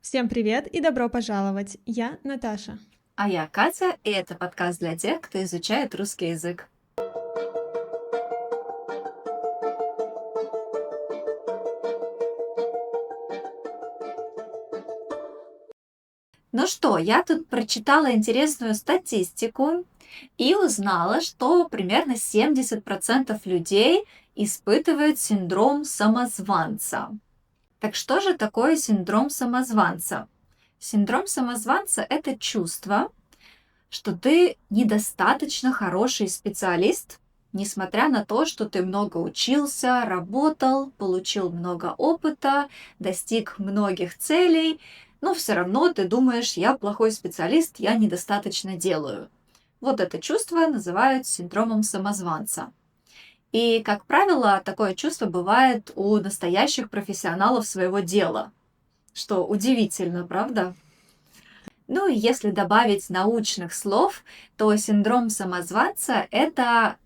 Всем привет и добро пожаловать! Я Наташа. А я Катя, и это подкаст для тех, кто изучает русский язык. Ну что, я тут прочитала интересную статистику и узнала, что примерно 70% людей испытывают синдром самозванца. Так что же такое синдром самозванца? Синдром самозванца– это чувство, что ты недостаточно хороший специалист, несмотря на то, что ты много учился, работал, получил много опыта, достиг многих целей, но все равно ты думаешь, я плохой специалист, я недостаточно делаю. Вот это чувство называют синдромом самозванца. И, как правило, такое чувство бывает у настоящих профессионалов своего дела, что удивительно, правда? Ну и если добавить научных слов, то синдром самозванца– это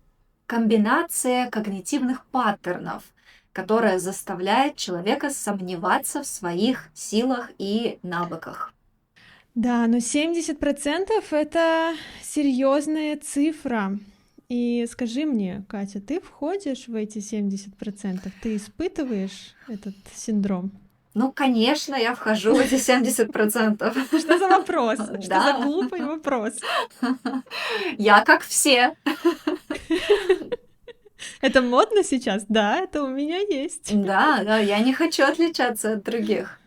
комбинация когнитивных паттернов, которая заставляет человека сомневаться в своих силах и навыках. Да, но 70% это серьезная цифра. И скажи мне, Катя, ты входишь в эти 70%? Ты испытываешь этот синдром? Ну, конечно, я вхожу в эти 70%. Что за вопрос? Что за Да, глупый вопрос? я как все. Это модно сейчас? Да, это у меня есть. Да, я не хочу отличаться от других.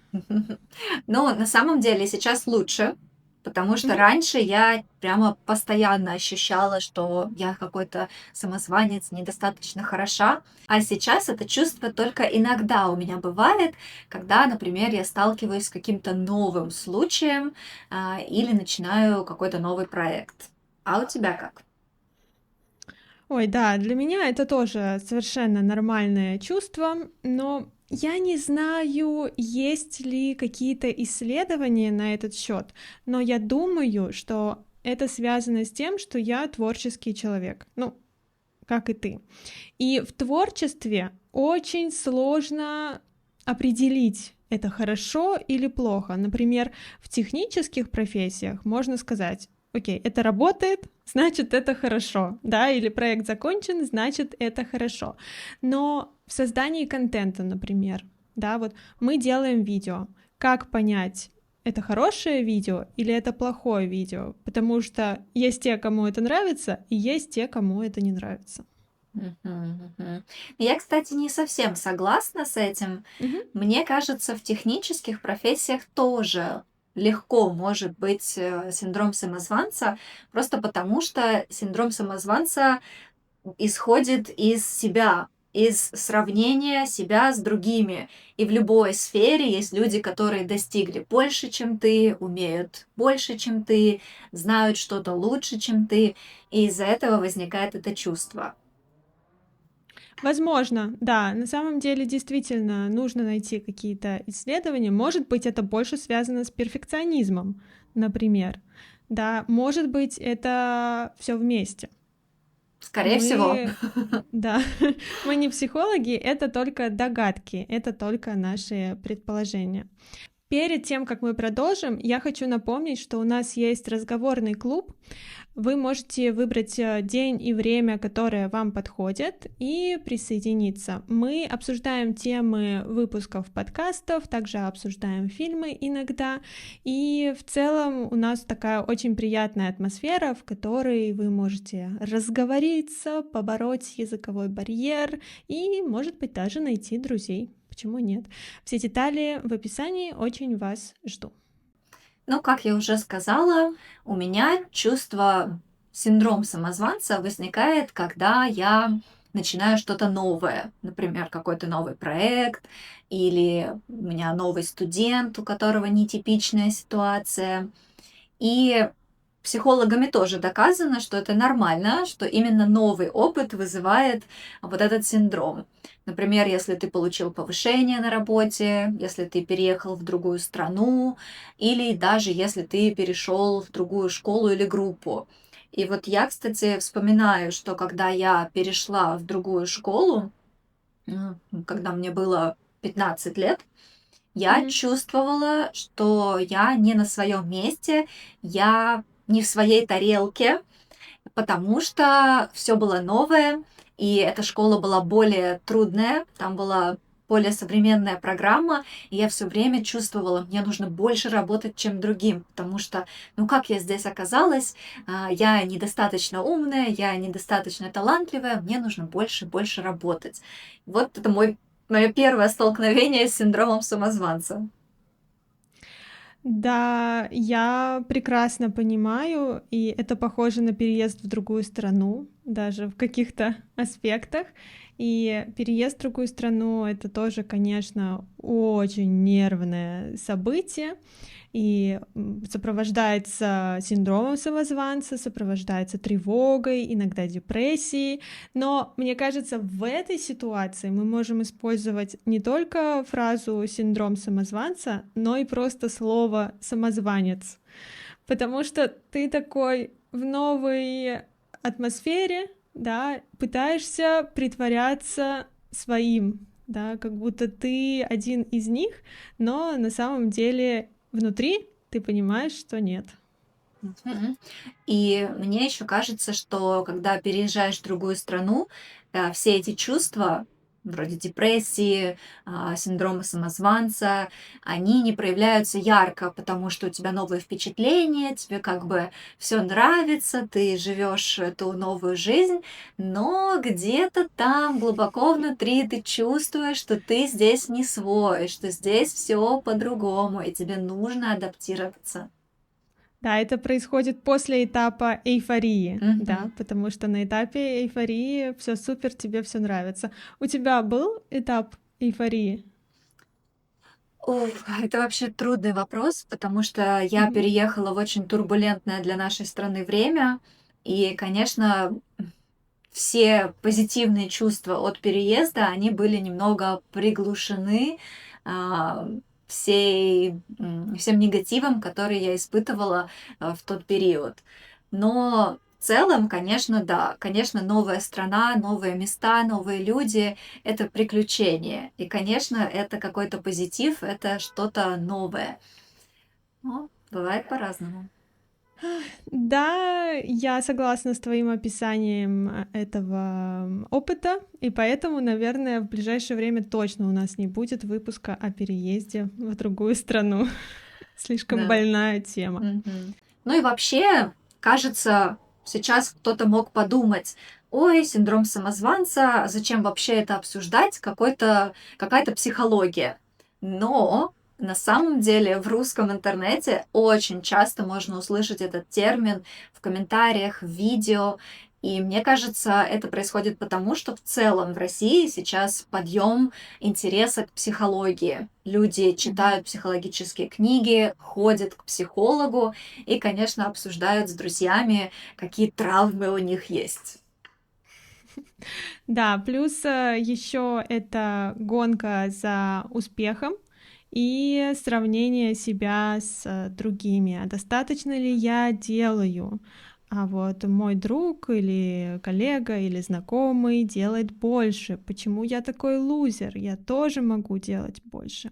Но на самом деле сейчас лучше, потому что Мгм. раньше я прямо постоянно ощущала, что я какой-то самозванец, недостаточно хороша. А сейчас это чувство только иногда у меня бывает, когда, например, я сталкиваюсь с каким-то новым случаем, или начинаю какой-то новый проект. А у тебя как? Ой, да, для меня это тоже совершенно нормальное чувство, но я не знаю, есть ли какие-то исследования на этот счет, но я думаю, что это связано с тем, что я творческий человек, ну, как и ты. И в творчестве очень сложно определить, это хорошо или плохо. Например, в технических профессиях можно сказать: окей, это работает, значит, это хорошо, да, или проект закончен, значит, это хорошо. Но в создании контента, например, да, вот мы делаем видео, как понять, это хорошее видео или это плохое видео? Потому что есть те, кому это нравится, и есть те, кому это не нравится. Мгм, мгм. Я, кстати, не совсем согласна с этим. Мгм. Мне кажется, в технических профессиях тоже легко может быть синдром самозванца, просто потому что синдром самозванца исходит из себя, из сравнения себя с другими. И в любой сфере есть люди, которые достигли больше, чем ты, умеют больше, чем ты, знают что-то лучше, чем ты, и из-за этого возникает это чувство. Возможно, да, на самом деле действительно нужно найти какие-то исследования. Может быть, это больше связано с перфекционизмом, например. Да, может быть, это все вместе. Скорее всего. Мы, да, мы не психологи, это только догадки, это только наши предположения. Перед тем, как мы продолжим, я хочу напомнить, что у нас есть разговорный клуб. Вы можете выбрать день и время, которое вам подходит, и присоединиться. Мы обсуждаем темы выпусков подкастов, также обсуждаем фильмы иногда, и в целом у нас такая очень приятная атмосфера, в которой вы можете разговориться, побороть языковой барьер и, может быть, даже найти друзей. Почему нет? Все детали в описании, очень вас жду. Ну, как я уже сказала, у меня чувство синдром самозванца возникает, когда я начинаю что-то новое, например, какой-то новый проект, или у меня новый студент, у которого нетипичная ситуация. И психологами тоже доказано, что это нормально, что именно новый опыт вызывает вот этот синдром. Например, если ты получил повышение на работе, если ты переехал в другую страну, или даже если ты перешел в другую школу или группу. И вот я, кстати, вспоминаю, что когда я перешла в другую школу, когда мне было 15 лет, я Мгм. чувствовала, что я не на своем месте, я не в своей тарелке, потому что все было новое, и эта школа была более трудная, там была более современная программа, и я все время чувствовала, мне нужно больше работать, чем другим, потому что, ну как я здесь оказалась, я недостаточно умная, я недостаточно талантливая, мне нужно больше и больше работать. Вот это мое первое столкновение с синдромом самозванца. Да, я прекрасно понимаю, и это похоже на переезд в другую страну, даже в каких-то аспектах. И переезд в другую страну — это тоже, конечно, очень нервное событие, и сопровождается синдромом самозванца, сопровождается тревогой, иногда депрессией. Но мне кажется, в этой ситуации мы можем использовать не только фразу «синдром самозванца», но и просто слово «самозванец», потому что ты такой в новой атмосфере, да, пытаешься притворяться своим, да, как будто ты один из них, но на самом деле внутри ты понимаешь, что нет. Мгм. И мне еще кажется, что когда переезжаешь в другую страну, все эти чувства, вроде депрессии, синдрома самозванца, они не проявляются ярко, потому что у тебя новые впечатления, тебе как бы все нравится, ты живешь эту новую жизнь, но где-то там глубоко внутри ты чувствуешь, что ты здесь не свой, что здесь все по-другому, и тебе нужно адаптироваться. Да, это происходит после этапа эйфории, Мгм. да, потому что на этапе эйфории все супер, тебе все нравится. У тебя был этап эйфории? Ух, это вообще трудный вопрос, потому что я Мгм. переехала в очень турбулентное для нашей страны время. И, конечно, все позитивные чувства от переезда, они были немного приглушены а, всем негативом, который я испытывала в тот период. Но в целом, конечно, да, конечно, новая страна, новые места, новые люди — это приключение. И, конечно, это какой-то позитив, это что-то новое. Но бывает по-разному. Да, я согласна с твоим описанием этого опыта, и поэтому, наверное, в ближайшее время точно у нас не будет выпуска о переезде в другую страну. Слишком Да. больная тема. Мгм. Ну и вообще, кажется, сейчас кто-то мог подумать: "Ой, синдром самозванца, а зачем вообще это обсуждать? Какая-то психология". Но на самом деле в русском интернете очень часто можно услышать этот термин в комментариях, в видео. И мне кажется, это происходит потому, что в целом в России сейчас подъем интереса к психологии. Люди Мгм. читают психологические книги, ходят к психологу и, конечно, обсуждают с друзьями, какие травмы у них есть. Да, плюс еще это гонка за успехом и сравнение себя с другими. А достаточно ли я делаю? А вот мой друг или коллега или знакомый делает больше. Почему я такой лузер? Я тоже могу делать больше.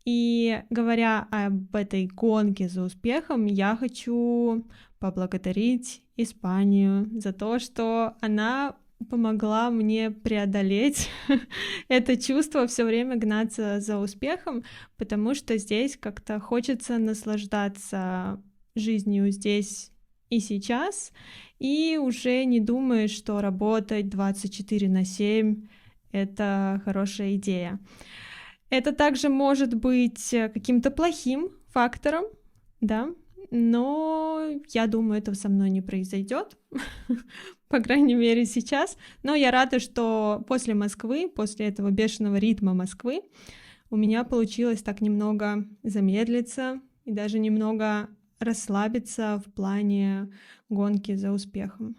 И говоря об этой гонке за успехом, я хочу поблагодарить Испанию за то, что она помогла мне преодолеть это чувство все время гнаться за успехом, потому что здесь как-то хочется наслаждаться жизнью здесь и сейчас, и уже не думаешь, что работать 24/7 — это хорошая идея. Это также может быть каким-то плохим фактором, да, но я думаю, этого со мной не произойдет, по крайней мере сейчас. Но я рада, что после Москвы, после этого бешеного ритма Москвы, у меня получилось так немного замедлиться и даже немного расслабиться в плане гонки за успехом.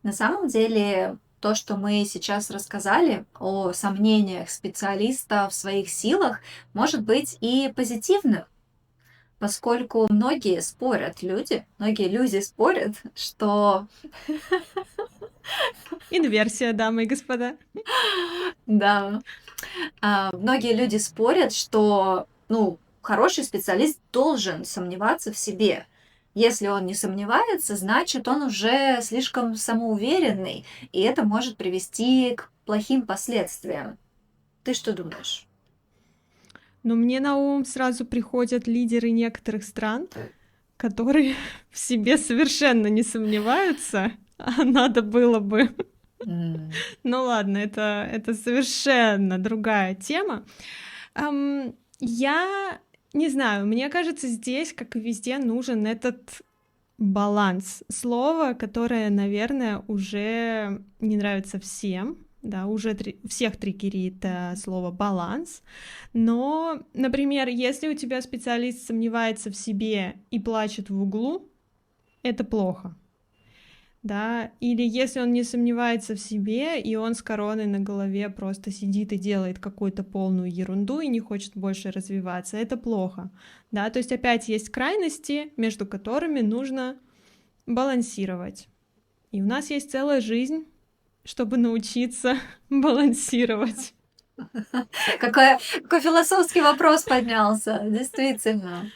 На самом деле, то, что мы сейчас рассказали о сомнениях специалиста в своих силах, может быть и позитивным, поскольку многие люди спорят, что Инверсия, дамы и господа. да, многие люди спорят, что ну, хороший специалист должен сомневаться в себе. Если он не сомневается, значит, он уже слишком самоуверенный, и это может привести к плохим последствиям. Ты что думаешь? Но мне на ум сразу приходят лидеры некоторых стран, которые в себе совершенно не сомневаются, а надо было бы. Ну ладно, это совершенно другая тема. Я не знаю, мне кажется, здесь, как и везде, нужен этот баланс. Слово, которое, наверное, уже не нравится всем, да, уже всех триггерит слово баланс. Но, например, если у тебя специалист сомневается в себе и плачет в углу, это плохо. Да, или если он не сомневается в себе, и он с короной на голове просто сидит и делает какую-то полную ерунду и не хочет больше развиваться, это плохо, да, то есть опять есть крайности, между которыми нужно балансировать. И у нас есть целая жизнь, чтобы научиться балансировать. Какой философский вопрос поднялся, действительно.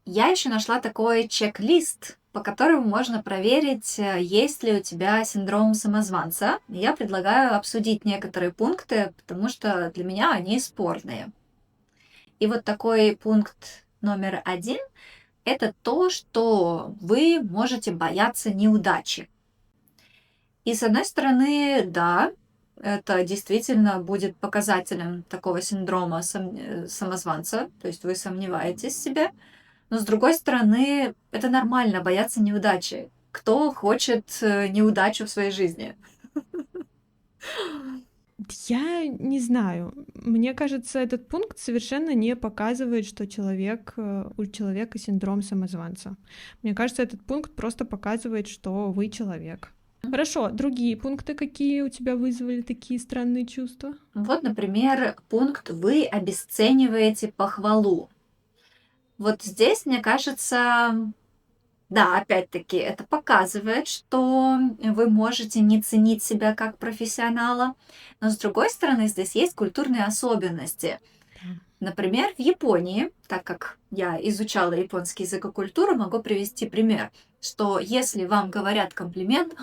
Я еще нашла такой чек-лист, по которому можно проверить, есть ли у тебя синдром самозванца. Я предлагаю обсудить некоторые пункты, потому что для меня они спорные. И вот такой пункт номер 1 – это то, что вы можете бояться неудачи. И с одной стороны, да, это действительно будет показателем такого синдрома самозванца, то есть вы сомневаетесь в себе. Но с другой стороны, это нормально бояться неудачи. Кто хочет неудачу в своей жизни? Я не знаю. Мне кажется, этот пункт совершенно не показывает, что у человека синдром самозванца. Мне кажется, этот пункт просто показывает, что вы человек. Хорошо, другие пункты, какие у тебя вызвали такие странные чувства? Вот, например, пункт «Вы обесцениваете похвалу». Вот здесь, мне кажется, да, опять-таки, это показывает, что вы можете не ценить себя как профессионала, но с другой стороны, здесь есть культурные особенности. Например, в Японии, так как я изучала японский язык и культуру, могу привести пример, что если вам говорят комплимент,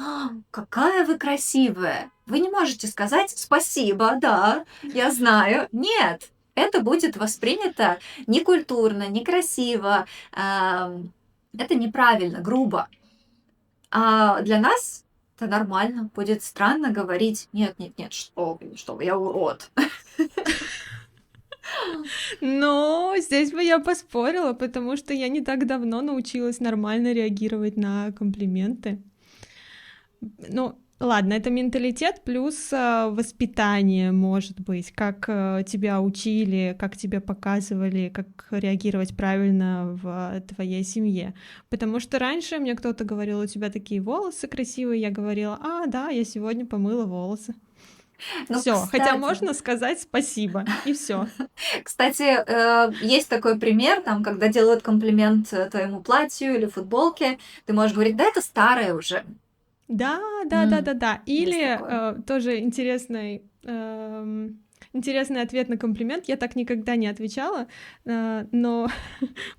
какая вы красивая, вы не можете сказать спасибо, да, я знаю. Нет, это будет воспринято некультурно, некрасиво, это неправильно, грубо. А для нас это нормально, будет странно говорить, нет, нет, нет, что вы, я урод. Но здесь бы я поспорила, потому что я не так давно научилась нормально реагировать на комплименты. Ну, ладно, это менталитет плюс воспитание, может быть, как тебя учили, как тебе показывали, как реагировать правильно в твоей семье. Потому что раньше мне кто-то говорил, у тебя такие волосы красивые, я говорила, да, я сегодня помыла волосы. Ну, Все, хотя кстати, можно сказать спасибо, и все. кстати, есть такой пример, там, когда делают комплимент твоему платью или футболке, ты можешь говорить, да, это старое уже. Да. Есть Или такое. тоже интересный ответ на комплимент. Я так никогда не отвечала, но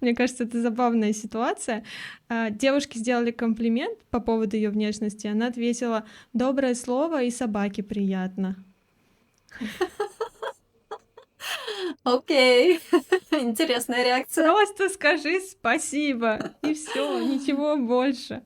мне кажется, это забавная ситуация. Девушке сделали комплимент по поводу ее внешности. Она ответила: «Доброе слово и собаке приятно». Окей, интересная реакция. Просто скажи спасибо, и все, ничего больше.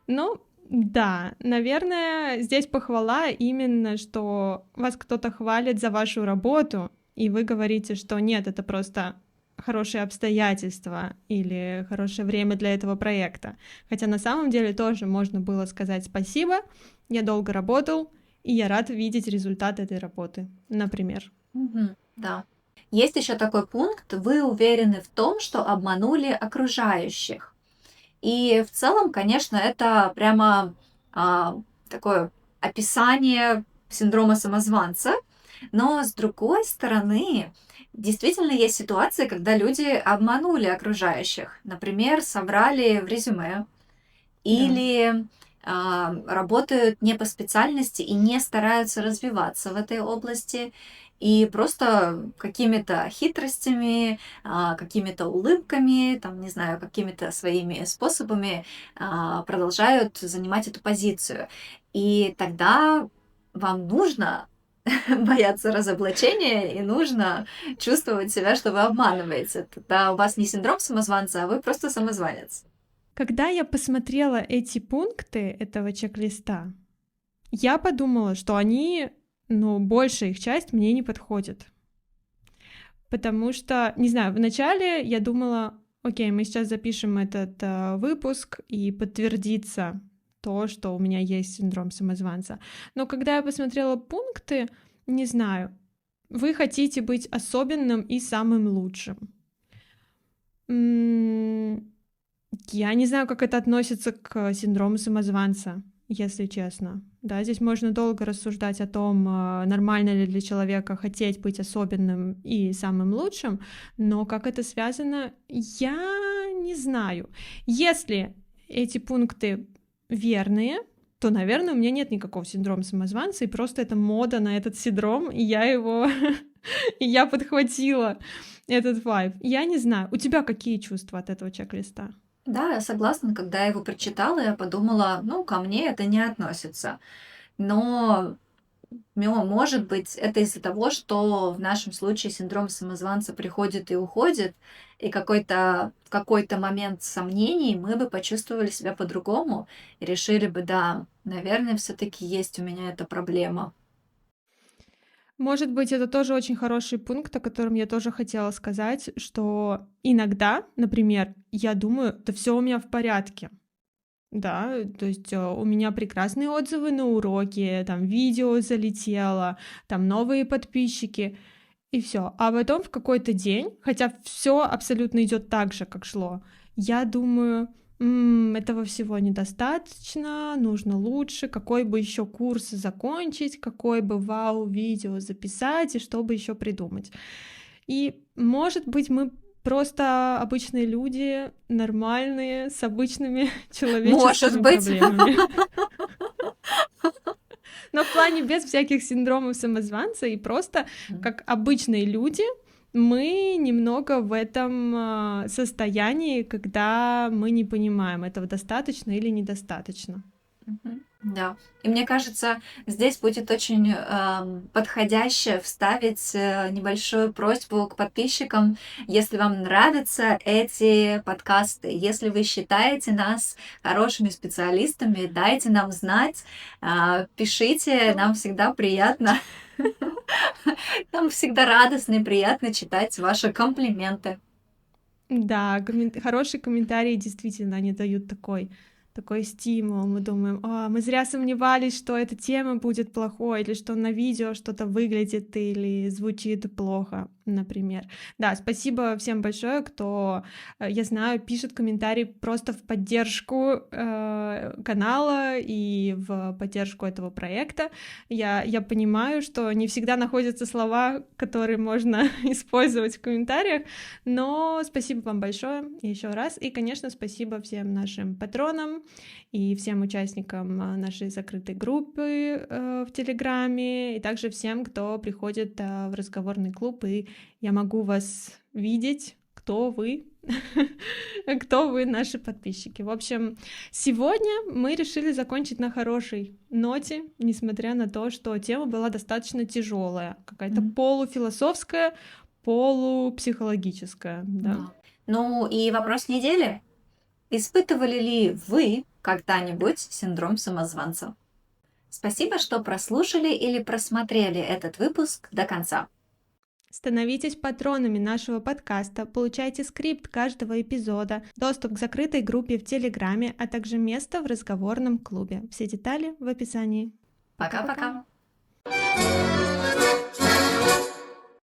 Ну, да, наверное, здесь похвала именно, что вас кто-то хвалит за вашу работу, и вы говорите, что нет, это просто хорошие обстоятельства или хорошее время для этого проекта. Хотя на самом деле тоже можно было сказать спасибо, я долго работал, и я рад видеть результат этой работы, например. Да. Есть еще такой пункт, вы уверены в том, что обманули окружающих. И в целом, конечно, это прямо такое описание синдрома самозванца. Но с другой стороны, действительно есть ситуации, когда люди обманули окружающих. Например, собрали в резюме Да. или работают не по специальности и не стараются развиваться в этой области. и просто какими-то хитростями, какими-то улыбками, там, не знаю, какими-то своими способами продолжают занимать эту позицию. И тогда вам нужно бояться разоблачения и нужно чувствовать себя, что вы обманываете. Тогда у вас не синдром самозванца, а вы просто самозванец. Когда я посмотрела эти пункты этого чек-листа, я подумала, что они, большая их часть мне не подходит. Потому что, не знаю, вначале я думала, окей, мы сейчас запишем этот выпуск и подтвердится то, что у меня есть синдром самозванца. Но когда я посмотрела пункты, не знаю, вы хотите быть особенным и самым лучшим. Я не знаю, как это относится к синдрому самозванца, если честно. Да, здесь можно долго рассуждать о том, нормально ли для человека хотеть быть особенным и самым лучшим, но как это связано, я не знаю. Если эти пункты верные, то, наверное, у меня нет никакого синдрома самозванца, и просто это мода на этот синдром, и я его... И я подхватила этот вайб. Я не знаю, у тебя какие чувства от этого чек-листа? Да, я согласна. Когда я его прочитала, я подумала, ну, ко мне это не относится. Но может быть, это из-за того, что в нашем случае синдром самозванца приходит и уходит, и в какой-то момент сомнений мы бы почувствовали себя по-другому и решили бы, да, наверное, все-таки есть у меня эта проблема. Может быть, это тоже очень хороший пункт, о котором я тоже хотела сказать, что иногда, например, я думаю, да все у меня в порядке. Да, то есть у меня прекрасные отзывы на уроки, там видео залетело, там новые подписчики, и все. А потом в какой-то день, хотя все абсолютно идет так же, как шло, я думаю, этого всего недостаточно, нужно лучше, какой бы еще курс закончить, какой бы вау-видео записать и что бы еще придумать. И, может быть, мы просто обычные люди, нормальные, с обычными Может человеческими быть. проблемами. Но в плане без всяких синдромов самозванца и просто как обычные люди, мы немного в этом состоянии, когда мы не понимаем, этого достаточно или недостаточно. Да. И мне кажется, здесь будет очень подходяще вставить небольшую просьбу к подписчикам. Если вам нравятся эти подкасты, если вы считаете нас хорошими специалистами, дайте нам знать, пишите, нам всегда приятно. Нам всегда радостно и приятно читать ваши комплименты. Да, хорошие комментарии действительно, они дают такой стимул. Мы думаем, мы зря сомневались, что эта тема будет плохой, или что на видео что-то выглядит или звучит плохо, например. Да, спасибо всем большое, кто, я знаю, пишет комментарии просто в поддержку канала и в поддержку этого проекта. Я понимаю, что не всегда находятся слова, которые можно использовать в комментариях, но спасибо вам большое еще раз. И, конечно, спасибо всем нашим патронам и всем участникам нашей закрытой группы в Телеграме, и также всем, кто приходит в разговорный клуб, и я могу вас видеть, кто вы, кто вы, наши подписчики. В общем, сегодня мы решили закончить на хорошей ноте, несмотря на то, что тема была достаточно тяжелая, какая-то полуфилософская, полупсихологическая. Да. Ну и вопрос недели. Испытывали ли вы когда-нибудь синдром самозванца? Спасибо, что прослушали или просмотрели этот выпуск до конца. Становитесь патронами нашего подкаста, получайте скрипт каждого эпизода, доступ к закрытой группе в Телеграме, а также место в разговорном клубе. Все детали в описании. Пока-пока!